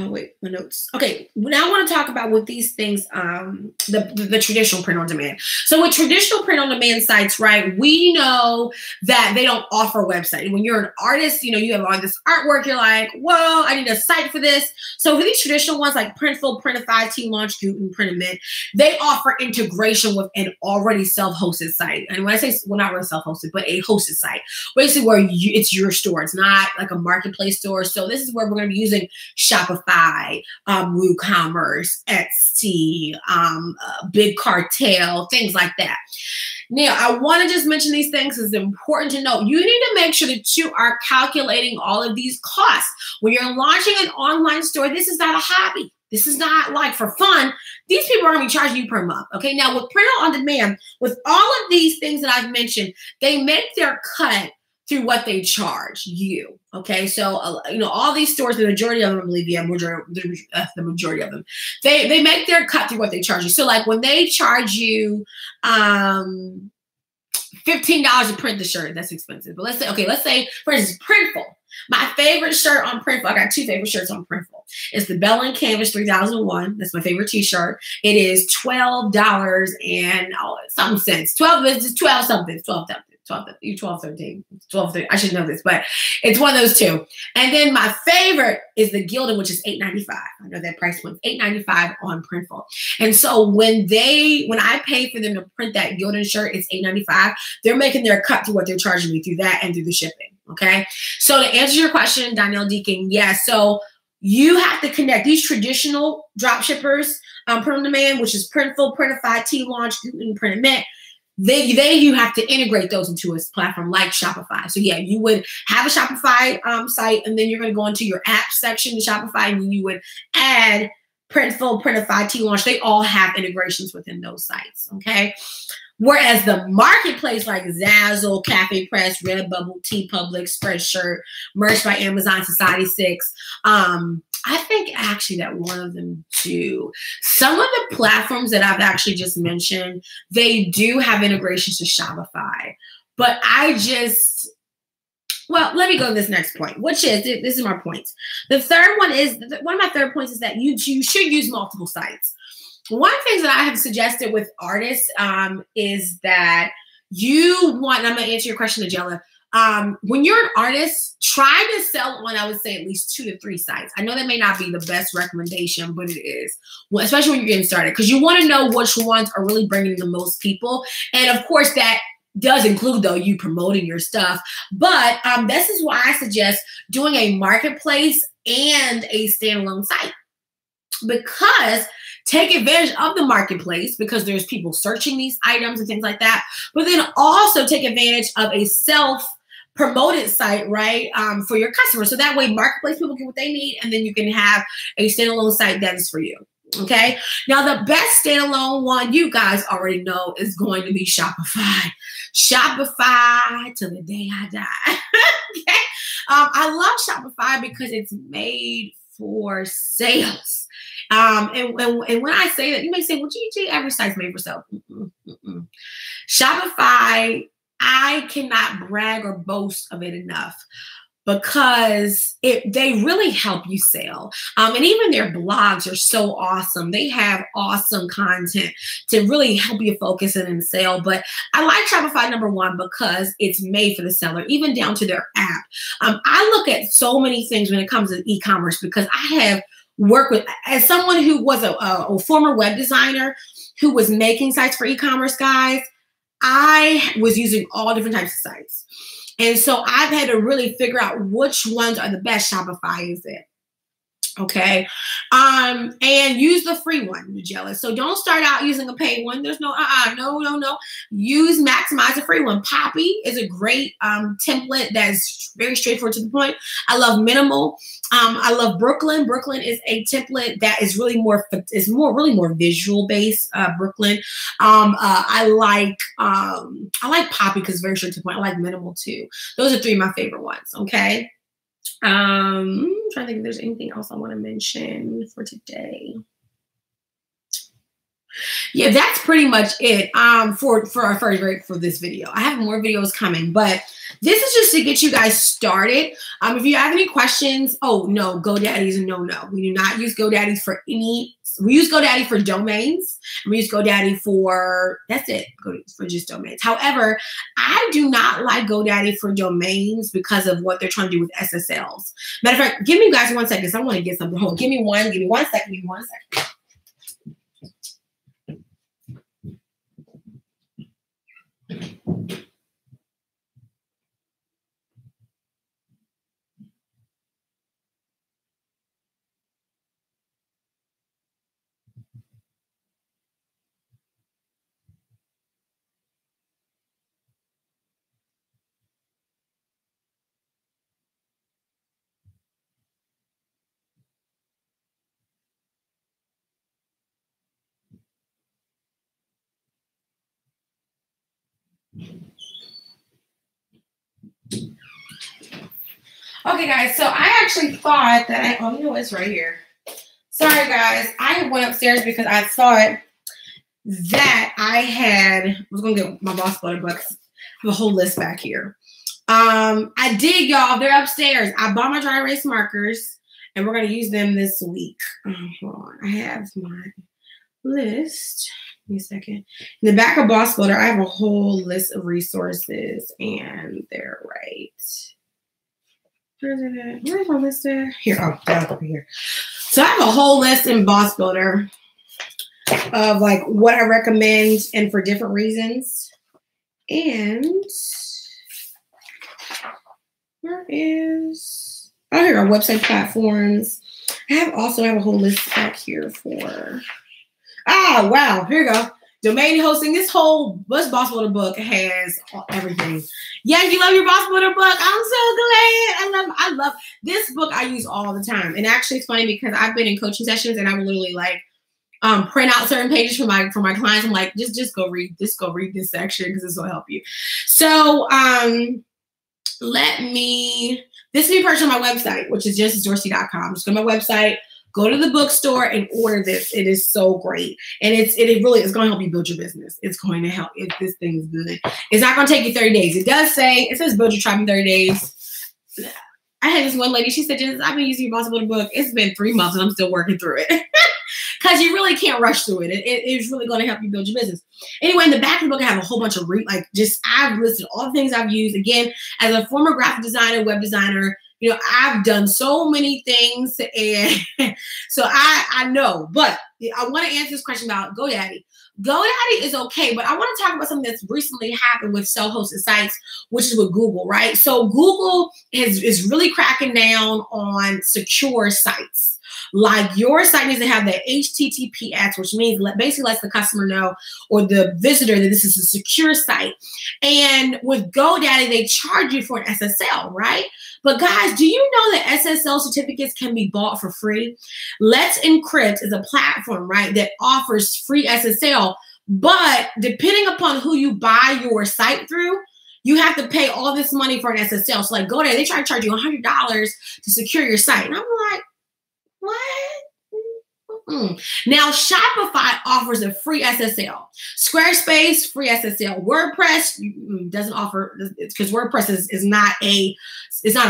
wait, my notes. Okay, now I want to talk about with these things, the traditional print on demand. So with traditional print on demand sites, right, we know that they don't offer a website. And when you're an artist, you have all this artwork, you're like, whoa, I need a site for this. So for these traditional ones like Printful, Printify, T-Launch, Guten, Printed Mint, they offer integration with an already self-hosted site. And when I say, well, not really self-hosted, but a hosted site, basically where it's your store. It's not like a marketplace store. So this is where we're going to be using Shopify, WooCommerce, Etsy, Big Cartel, things like that. Now, I want to just mention these things. It's important to know. You need to make sure that you are calculating all of ththese costs. When you're launching an online store, this is not a hobby. This is not like for fun. These people are going to be charging you per month. Okay, now with print on demand, with all of these things that I've mentioned, they make their cut through what they charge you. Okay, so all these stores, the majority of them, I believe, the majority of them, they make their cut through what they charge you. So like when they charge you $15 to print the shirt, that's expensive. But let's say for instance, Printful. My favorite shirt on Printful, I got two favorite shirts on Printful. It's the Bell and Canvas 3001. That's my favorite t-shirt. It is $12 and something cents. 12 something. 13. I should know this, but it's one of those two. And then my favorite is the Gilded, which is $8.95. I know that price point, $8.95 on Printful. And so when I pay for them to print that Gilded shirt, it's $8.95. They're making their cut to what they're charging me through that and through the shipping. Okay. So to answer your question, Donnell Deacon, yes. So you have to connect these traditional drop shippers, print on demand, which is Printful, Printify, T-Launch, and Printed Mint. You have to integrate those into a platform like Shopify. So yeah, you would have a Shopify site, and then you're going to go into your app section in Shopify, and then you would add Printful, Printify, T-Launch. They all have integrations within those sites. Okay. Whereas the marketplace like Zazzle, Cafe Press, Redbubble, TeePublic, Spreadshirt, Merch by Amazon, Society 6, I think actually that one of them do. Some of the platforms that I've actually just mentioned, they do have integrations to Shopify. But well, let me go to this next point, which is, this is my point. The third one is, one of my third points is that you should use multiple sites. One of the things that I have suggested with artists is that you want, and I'm going to answer your question, Angela, when you're an artist, try to sell on, I would say, at least 2 to 3 sites. I know that may not be the best recommendation, but it is, well, especially when you're getting started, because you want to know which ones are really bringing the most people. And of course, that does include, though, you promoting your stuff. But this is why I suggest doing a marketplace and a standalone site. Because take advantage of the marketplace because there's people searching these items and things like that, but then also take advantage of a self-promoted site, right, for your customers. So that way marketplace people get what they need, and then you can have a standalone site that is for you. Okay. Now, the best standalone one you guys already know is going to be Shopify. Shopify till the day I die. Okay. I love Shopify because it's made for sales. And when I say that, you may say, well, GG, every site's made for sales. Shopify, I cannot brag or boast of it enough because they really help you sell. And even their blogs are so awesome. They have awesome content to really help you focus in and sell. But I like Shopify, number one, because it's made for the seller, even down to their app. I look at so many things when it comes to e-commerce because I have worked with, as someone who was a former web designer who was making sites for e-commerce guys, I was using all different types of sites. And so I've had to really figure out which ones are the best. Shopify is it. Okay. And use the free one, you're jealous. So don't start out using a paid one. There's no, no. Maximize the free one. Poppy is a great template that's very straightforward to the point. I love Minimal. I love Brooklyn. Brooklyn is a template that is really more visual based. Brooklyn. I like Poppy because it's very straight to the point. I like Minimal too. Those are three of my favorite ones. Okay. I'm trying to think if there's anything else I want to mention for today. Yeah, that's pretty much it for this video. I have more videos coming, but this is just to get you guys started. If you have any questions, oh no, GoDaddy is a no-no. We do not use GoDaddy for any. We use GoDaddy for domains. We use GoDaddy for, that's it, for just domains. However, I do not like GoDaddy for domains because of what they're trying to do with SSLs. Matter of fact, give me guys 1 second because I want to get something. Hold on, give me one second. Okay, guys, so I actually thought that it's right here. Sorry, guys. I went upstairs because I thought that I was going to get my boss butter bucks. I have a whole list back here. I did, y'all. They're upstairs. I bought my dry erase markers, and we're going to use them this week. Hold on. I have my list. Give me a second. In the back of Boss Builder, I have a whole list of resources, and they're right. Where's it at? Where's my list at? Here. Oh, down over here. So I have a whole list in Boss Builder of like what I recommend and for different reasons. And where is, here are website platforms. I also have a whole list back here for, wow, here you go. Domain hosting. This whole Boss Builder book has everything. Yeah, you love your Boss Builder book. I'm so glad. I love this book. I use all the time. And actually, it's funny because I've been in coaching sessions and I would literally like print out certain pages for my clients. I'm like, just go read this section because this will help you. So this can be purchased on my website, which is genesisdorsey.com. Just go to my website. Go to the bookstore and order this. It is so great. And it really is going to help you build your business. It's going to help if this thing's good. It's not going to take you 30 days. It says build your tribe in 30 days. I had this one lady, she said, Genesis, I've been using your Boss Builder book. It's been 3 months and I'm still working through it. Because you really can't rush through it. It's really going to help you build your business. Anyway, in the back of the book, I have a whole bunch of I've listed all the things I've used. Again, as a former graphic designer, web designer, I've done so many things, and so I know, but I want to answer this question about GoDaddy. GoDaddy is okay, but I want to talk about something that's recently happened with self-hosted sites, which is with Google, right? So Google is really cracking down on secure sites. Like your site needs to have the HTTPS, which means basically lets the customer know or the visitor that this is a secure site. And with GoDaddy, they charge you for an SSL, right? But guys, do you know that SSL certificates can be bought for free? Let's Encrypt is a platform, right, that offers free SSL. But depending upon who you buy your site through, you have to pay all this money for an SSL. So like GoDaddy, they try to charge you $100 to secure your site. And I'm like, what? Now, Shopify offers a free SSL. Squarespace, free SSL. WordPress doesn't offer, because WordPress is not a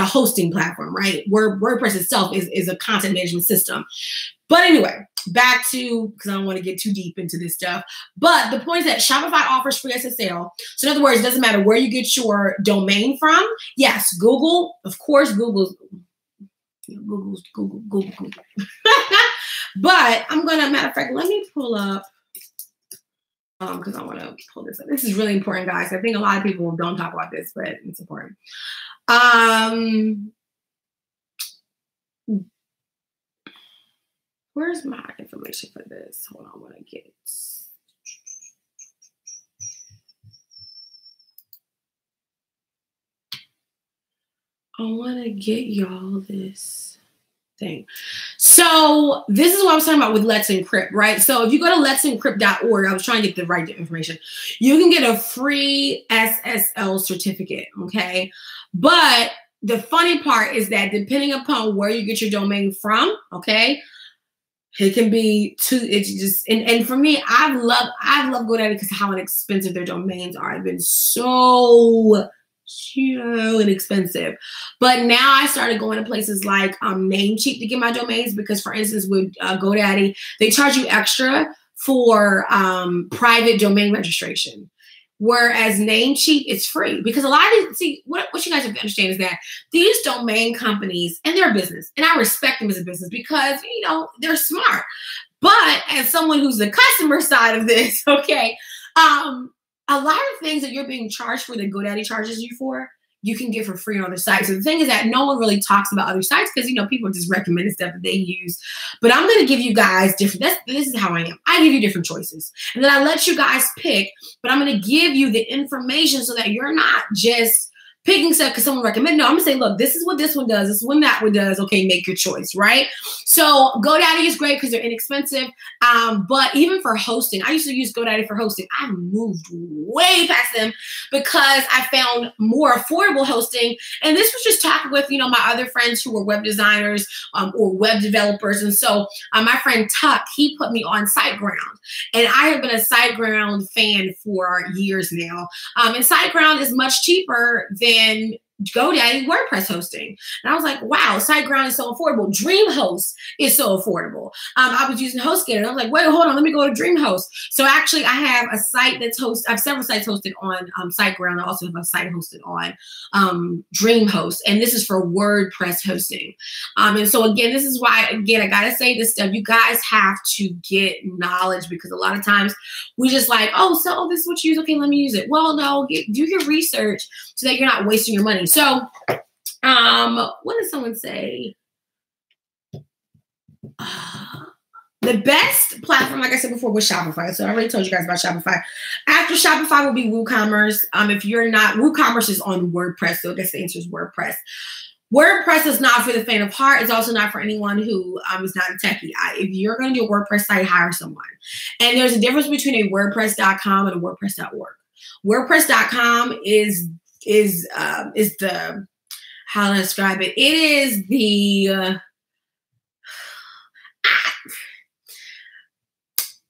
hosting platform, right? WordPress itself is a content management system. But anyway, back to, because I don't want to get too deep into this stuff. But the point is that Shopify offers free SSL. So in other words, it doesn't matter where you get your domain from. Yes, Google, of course, Google. But I'm gonna, matter of fact, let me pull up, because I want to pull this up. This is really important, guys. I think a lot of people don't talk about this, but it's important. Where's my information for this? Hold on, I want to get. I want to get y'all this thing. So this is what I was talking about with Let's Encrypt, right? So if you go to let'sencrypt.org, I was trying to get the right information. You can get a free SSL certificate, okay? But the funny part is that depending upon where you get your domain from, okay, it can be it's just, and for me, I love GoDaddy because of how inexpensive their domains are. They've been so inexpensive. But now I started going to places like Namecheap to get my domains because, for instance, with GoDaddy, they charge you extra for private domain registration. Whereas Namecheap, it's free because a lot of these, see, what you guys have to understand is that these domain companies, and they're a business, and I respect them as a business because, you know, they're smart. But as someone who's the customer side of this, okay, a lot of things that you're being charged for that GoDaddy charges you for, you can get for free on other sites. So the thing is that no one really talks about other sites because, you know, people just recommend stuff that they use. But I'm going to give you guys different, this is how I am. I give you different choices. And then I let you guys pick, but I'm going to give you the information so that you're not just picking stuff because someone recommended. No, I'm gonna say, look, this is what this one does. This is what that one does. Okay, make your choice, right? So GoDaddy is great because they're inexpensive. But even for hosting, I used to use GoDaddy for hosting. I moved way past them because I found more affordable hosting. And this was just talking with, you know, my other friends who were web designers or web developers. And so my friend Tuck, he put me on SiteGround. And I have been a SiteGround fan for years now. And SiteGround is much cheaper than GoDaddy WordPress hosting. And I was like, wow, SiteGround is so affordable. DreamHost is so affordable. I was using HostGator and I was like, wait, hold on, let me go to DreamHost. So actually I have a site that's I have several sites hosted on SiteGround. I also have a site hosted on DreamHost. And this is for WordPress hosting. And so again, this is why, again, I gotta say this stuff. You guys have to get knowledge because a lot of times we just like, oh, so this is what you use. Okay, let me use it. Well, no, do your research so that you're not wasting your money. So, what did someone say? The best platform, like I said before, was Shopify. So I already told you guys about Shopify. After Shopify will be WooCommerce. If you're not, WooCommerce is on WordPress. So I guess the answer is WordPress. WordPress is not for the faint of heart. It's also not for anyone who is not a techie. If you're going to do a WordPress site, hire someone. And there's a difference between a WordPress.com and a WordPress.org. WordPress.com is the, how to describe it? It is the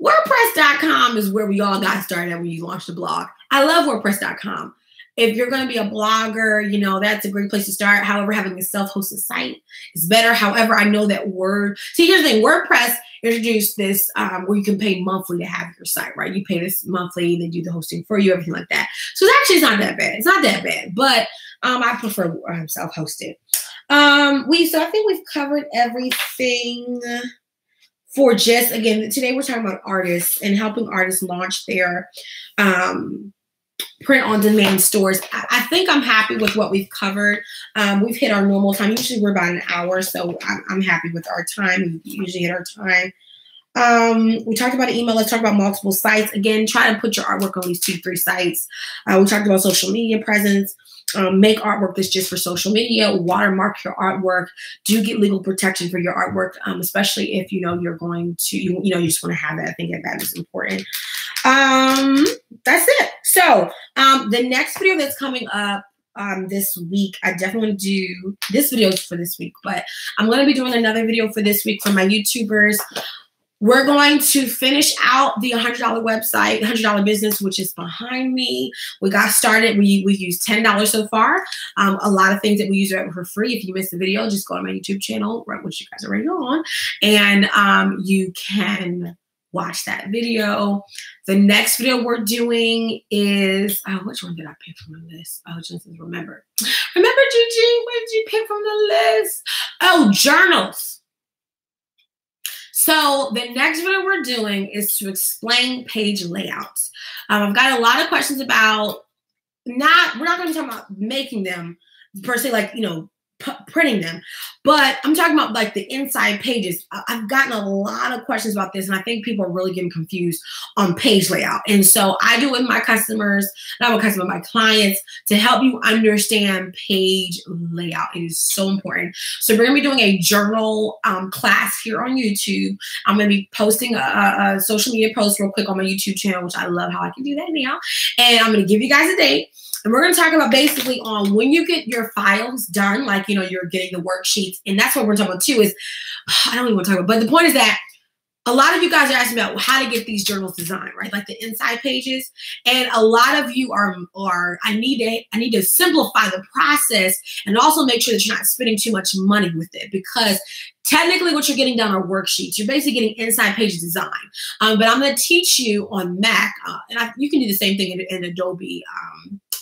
WordPress.com is where we all got started when you launched a blog. I love WordPress.com. If you're going to be a blogger, you know, that's a great place to start. However, having a self-hosted site is better. However, I know that see, here's the thing. WordPress introduced this where you can pay monthly to have your site, right? You pay this monthly, they do the hosting for you, everything like that. So it's not that bad. It's not that bad, but I prefer self-hosted. So I think we've covered everything for just, again, today we're talking about artists and helping artists launch their print on demand stores. I think I'm happy with what we've covered. We've hit our normal time. Usually we're about an hour, so I'm happy with our time. We usually hit our time. We talked about email. Let's talk about multiple sites. Again, try to put your artwork on these 2-3 sites. We talked about social media presence. Make artwork that's just for social media. Watermark your artwork. Do get legal protection for your artwork, especially if you're going to, you just want to have that. I think that is important. That's it. So the next video that's coming up this week, I definitely want to do this video for this week, but I'm going to be doing another video for this week for my YouTubers. We're going to finish out the $100 website, $100 business, which is behind me. We got started. We used $10 so far. A lot of things that we use are for free. If you missed the video, just go to my YouTube channel, right, which you guys are already on, and you can watch that video. The next video we're doing is, which one did I pick from the list? Oh, just remember. Remember, Gigi, what did you pick from the list? Oh, journals. So the next video we're doing is to explain page layouts. I've got a lot of questions about we're not going to be talking about making them per se, like, printing them, but I'm talking about like the inside pages. I've gotten a lot of questions about this, and I think people are really getting confused on page layout. And so I do it with my customers, not my customers, my clients, to help you understand page layout. It is so important. So we're going to be doing a journal class here on YouTube. I'm going to be posting a social media post real quick on my YouTube channel, which I love how I can do that now. And I'm going to give you guys a date. And we're going to talk about basically on when you get your files done, like, you're getting the worksheets. And that's what we're talking about too is, I don't even want to talk about, but the point is that a lot of you guys are asking about how to get these journals designed, right? Like the inside pages. And a lot of you are I need to simplify the process and also make sure that you're not spending too much money with it, because technically what you're getting done are worksheets. You're basically getting inside page design. But I'm going to teach you on Mac, and you can do the same thing in Adobe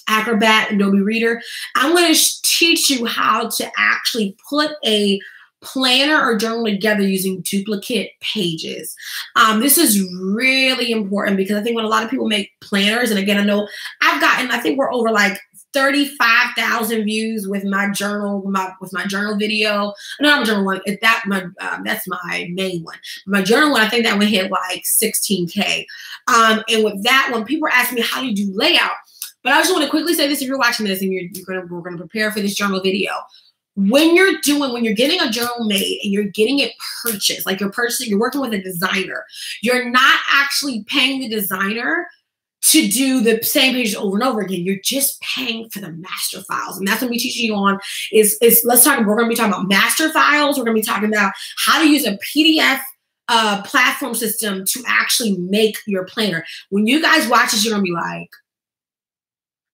Acrobat, Adobe Reader. I'm going to teach you how to actually put a planner or journal together using duplicate pages. This is really important because I think when a lot of people make planners, and again, I think we're over like 35,000 views with my journal, with my journal video. No, my journal one. That's my main one. My journal one, I think that one hit like 16K. And with that one, people are asking me, how do you do layout? But I just want to quickly say this: if you're watching this and we're gonna prepare for this journal video, when you're getting a journal made and you're getting it purchased, like you're working with a designer, you're not actually paying the designer to do the same pages over and over again. You're just paying for the master files. And that's what we're teaching you on we're going to be talking about master files. We're going to be talking about how to use a PDF platform system to actually make your planner. When you guys watch this, you're going to be like,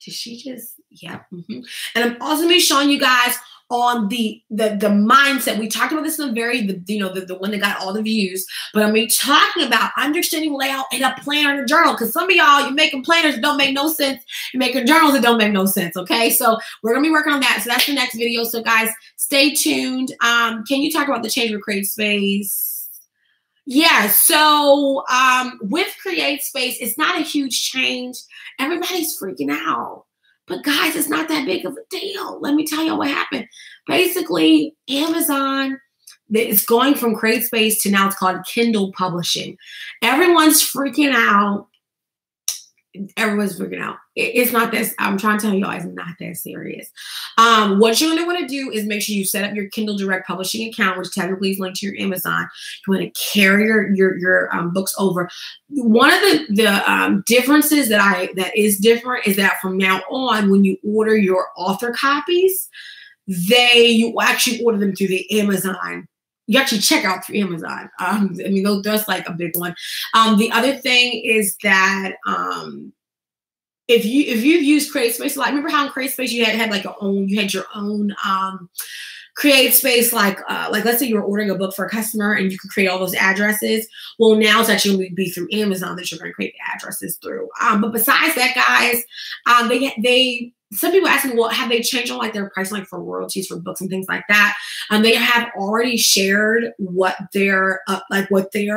did she just, yeah. And I'm also going to be showing you guys on the mindset. We talked about this in the one that got all the views, but I'm going to be talking about understanding layout in a planner and a journal, because some of y'all, you're making planners that don't make no sense. You're making journals that don't make no sense, okay? So we're going to be working on that. So that's the next video. So guys, stay tuned. Can you talk about the change with CreateSpace? Yeah, so with CreateSpace, it's not a huge change. Everybody's freaking out. But guys, it's not that big of a deal. Let me tell you what happened. Basically, Amazon is going from CreateSpace to now it's called Kindle Publishing. Everyone's freaking out. Everyone's freaking out. It's not this. I'm trying to tell y'all, it's not that serious. What you're going to want to do is make sure you set up your Kindle Direct Publishing account, which technically is linked to your Amazon. You want to carry your books over. One of the differences that is different is that from now on, when you order your author copies, you actually order them through the Amazon. You actually check out through Amazon. That's like a big one. The other thing is that if you've used CreateSpace, like remember how in CreateSpace you had like your own CreateSpace, like let's say you were ordering a book for a customer and you could create all those addresses. Well, now it's actually going to be through Amazon that you're going to create the addresses through. But besides that, guys, some people ask me, well, have they changed on like their price, like for royalties for books and things like that? They have already shared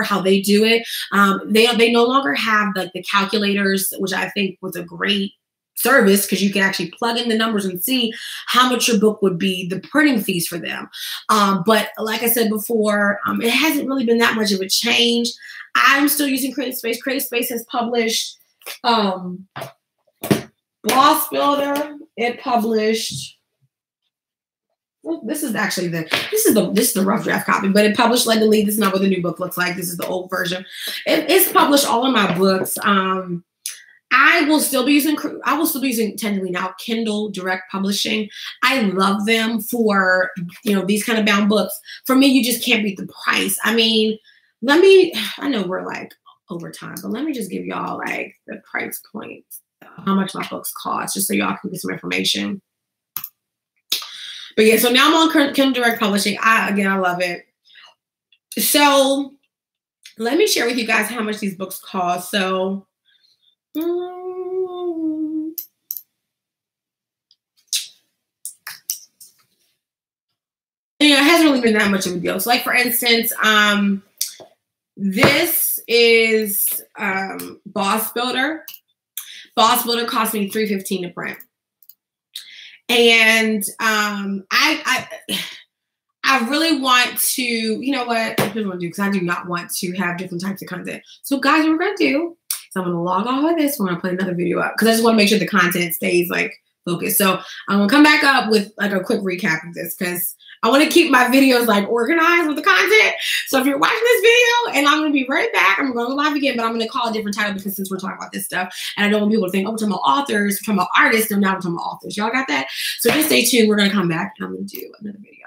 how they do it. They no longer have like the calculators, which I think was a great service, because you can actually plug in the numbers and see how much your book would be, the printing fees for them. But like I said before, it hasn't really been that much of a change. I'm still using Creative Space. Creative Space has published Boss Builder. It published. Well, this is actually this is the rough draft copy, but it published Let Me Lead. This is not what the new book looks like. This is the old version. It's published all of my books. I will still be using technically now Kindle Direct Publishing. I love them for, these kind of bound books. For me, you just can't beat the price. I mean, I know we're like over time, but let me just give y'all like the price points, how much my books cost, just so y'all can get some information. But yeah, so now I'm on Kindle Direct Publishing. I love it. So let me share with you guys how much these books cost. So it hasn't really been that much of a deal. So like for instance, this is Boss Builder. Boss Builder cost me $3.15 to print. And I really want to, you know what? Here's what I'm gonna do, because I do not want to have different types of content. So guys, what we're gonna do is I'm gonna log off of this. We're gonna put another video up because I just want to make sure the content stays like focused. So I'm gonna come back up with like a quick recap of this because I want to keep my videos like organized with the content. So if you're watching this video, and I'm going to be right back, I'm going to go live again, but I'm going to call a different title because since we're talking about this stuff, and I don't want people to think, oh, we're talking about authors, we're talking about artists, and now we're talking about authors. Y'all got that? So just stay tuned. We're going to come back and I'm going to do another video.